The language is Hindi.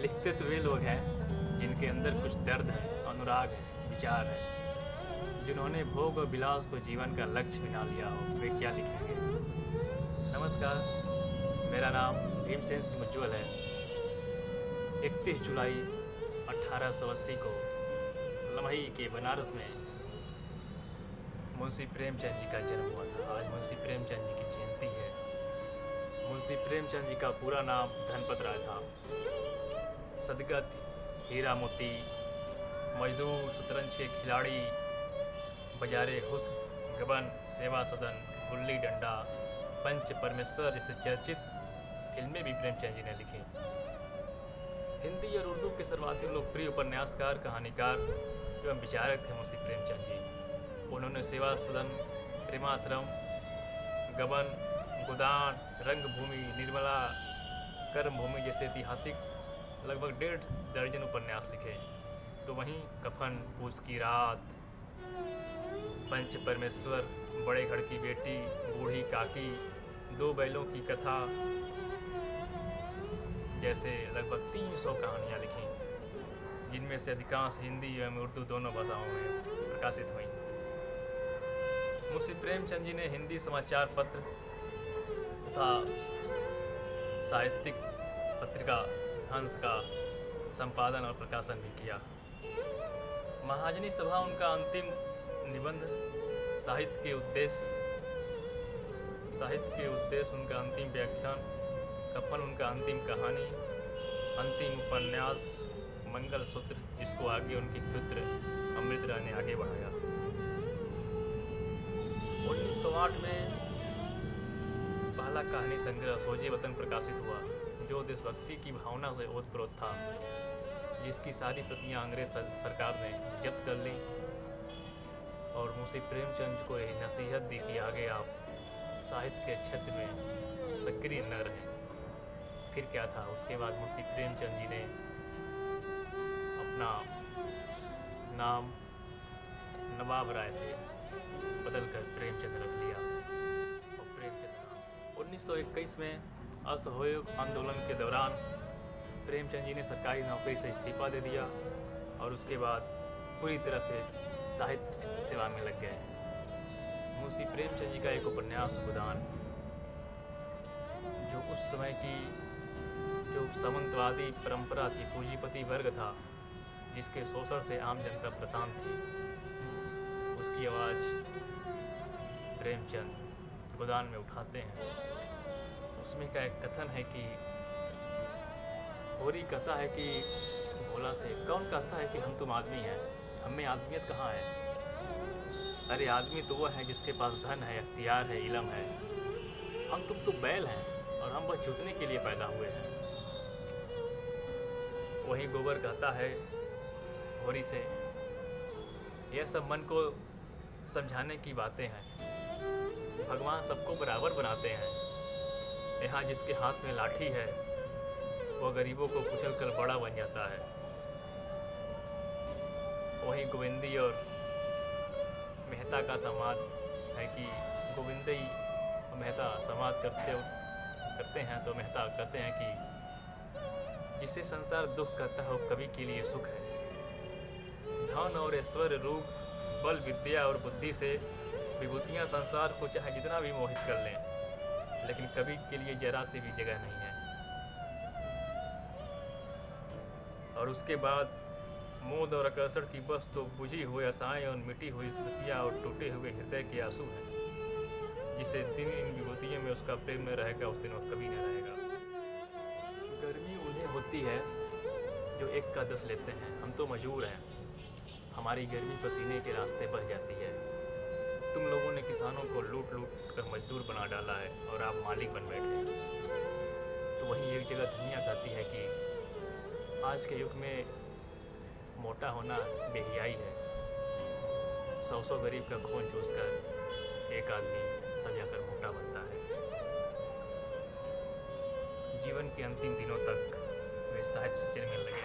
लिखते तो वे लोग हैं जिनके अंदर कुछ दर्द है, अनुराग है, विचार है। जिन्होंने भोग और विलास को जीवन का लक्ष्य बना लिया हो, वे क्या लिखेंगे। नमस्कार, मेरा नाम भीमसेन सिंह उज्ज्वल है। 31 जुलाई 1880 को लम्ही के बनारस में मुंशी प्रेमचंद जी का जन्म हुआ था। आज मुंशी प्रेमचंद जी की जयंती है। मुंशी प्रेमचंद जी का पूरा नाम धनपत राय था। सदगत, हीरा मोती, मजदूर, शतरंज के खिलाड़ी, बजारे हुस्न, गबन, सेवा सदन, गुल्ली डंडा, पंच परमेश्वर जैसे चर्चित फिल्में भी प्रेमचंद जी ने लिखी। हिंदी और उर्दू के सर्वाधिक लोकप्रिय उपन्यासकार, कहानीकार एवं विचारक थे मुंशी प्रेमचंद जी। उन्होंने सेवा सदन, प्रेमाश्रम, गबन, गोदान, रंगभूमि, निर्मला, कर्मभूमि जैसे ऐतिहासिक लगभग 1.5 दर्जन उपन्यास लिखे। तो वहीं कफन, पूस की रात, पंच परमेश्वर, बड़े घर की बेटी, बूढ़ी काकी, 2 बैलों की कथा जैसे लगभग 300 कहानियाँ लिखी, जिनमें से अधिकांश हिंदी एवं उर्दू दोनों भाषाओं में प्रकाशित हुई। मुंशी प्रेमचंद जी ने हिंदी समाचार पत्र तथा साहित्यिक पत्रिका हंस का संपादन और प्रकाशन भी किया। महाजनी सभा उनका अंतिम निबंध, साहित्य के उद्देश्य उनका अंतिम व्याख्यान, कफन उनका अंतिम कहानी, अंतिम उपन्यास मंगल सूत्र, जिसको आगे उनकी पुत्र अमृत राय ने आगे बढ़ाया। 1908 में पहला कहानी संग्रह सोजे वतन प्रकाशित हुआ, जो देशभक्ति की भावना से ओतप्रोत था, जिसकी सारी प्रतियां अंग्रेज सरकार ने जब्त कर ली और मुंशी प्रेमचंद को यह नसीहत दी कि आगे आप साहित्य के क्षेत्र में सक्रिय न रहें। फिर क्या था, उसके बाद मुंशी प्रेमचंद जी ने अपना नाम नवाब राय से बदलकर प्रेमचंद रख लिया और प्रेमचंद नाम। 1921 में असहयोग आंदोलन के दौरान प्रेमचंद जी ने सरकारी नौकरी से इस्तीफा दे दिया और उसके बाद पूरी तरह से साहित्य सेवा में लग गए। मुंशी प्रेमचंद जी का एक उपन्यास गोदान, जो उस समय की जो सामंतवादी परंपरा थी, पूंजीपति वर्ग था, जिसके शोषण से आम जनता परेशान थी, उसकी आवाज़ प्रेमचंद गोदान में उठाते हैं। उसमें का एक कथन है कि होरी कहता है कि भोला से, कौन कहता है कि हम तुम आदमी हैं, हमें आदमियत कहाँ है। अरे आदमी तो वह है जिसके पास धन है, अख्तियार है, इल्म है। हम तुम तो बैल हैं और हम बस जुतने के लिए पैदा हुए हैं। वही गोबर कहता है होरी से, यह सब मन को समझाने की बातें हैं। भगवान सबको बराबर बनाते हैं। यहाँ जिसके हाथ में लाठी है वह गरीबों को कुचल कर बड़ा बन जाता है। वहीं गोविंदी और मेहता का संवाद है कि गोविंदी और मेहता संवाद करते हैं तो मेहता कहते हैं कि जिसे संसार दुख कहता हो कवि के लिए सुख है। धन और ऐश्वर्य, रूप, बल, विद्या और बुद्धि से विभूतियाँ संसार को चाहे जितना भी मोहित कर लें, लेकिन कवि के लिए जरा सी भी जगह नहीं है। और उसके बाद मोद और आकर्षण की बस तो बुझी हुई आशाएं और मिटी हुई स्मृतियाँ और टूटे हुए हृदय के आंसू हैं। जिसे दिन इन विभूतियों में उसका प्रेम न रहेगा, उस दिन वह कभी न रहेगा। गर्मी उन्हें होती है जो 1 का 10 लेते हैं। हम तो मजबूर हैं, हमारी गर्मी पसीने के रास्ते बह जाती है। तुम लोगों ने किसानों को लूट लूट कर मजदूर बना डाला है और आप मालिक बन बैठे। तो वहीं एक जगह धनिया कहती है कि आज के युग में मोटा होना बेहियाई है। 100 गरीब का खून चूसकर एक आदमी तब जाकर मोटा बनता है। जीवन के अंतिम दिनों तक वे साहित्य सृजन में लगे।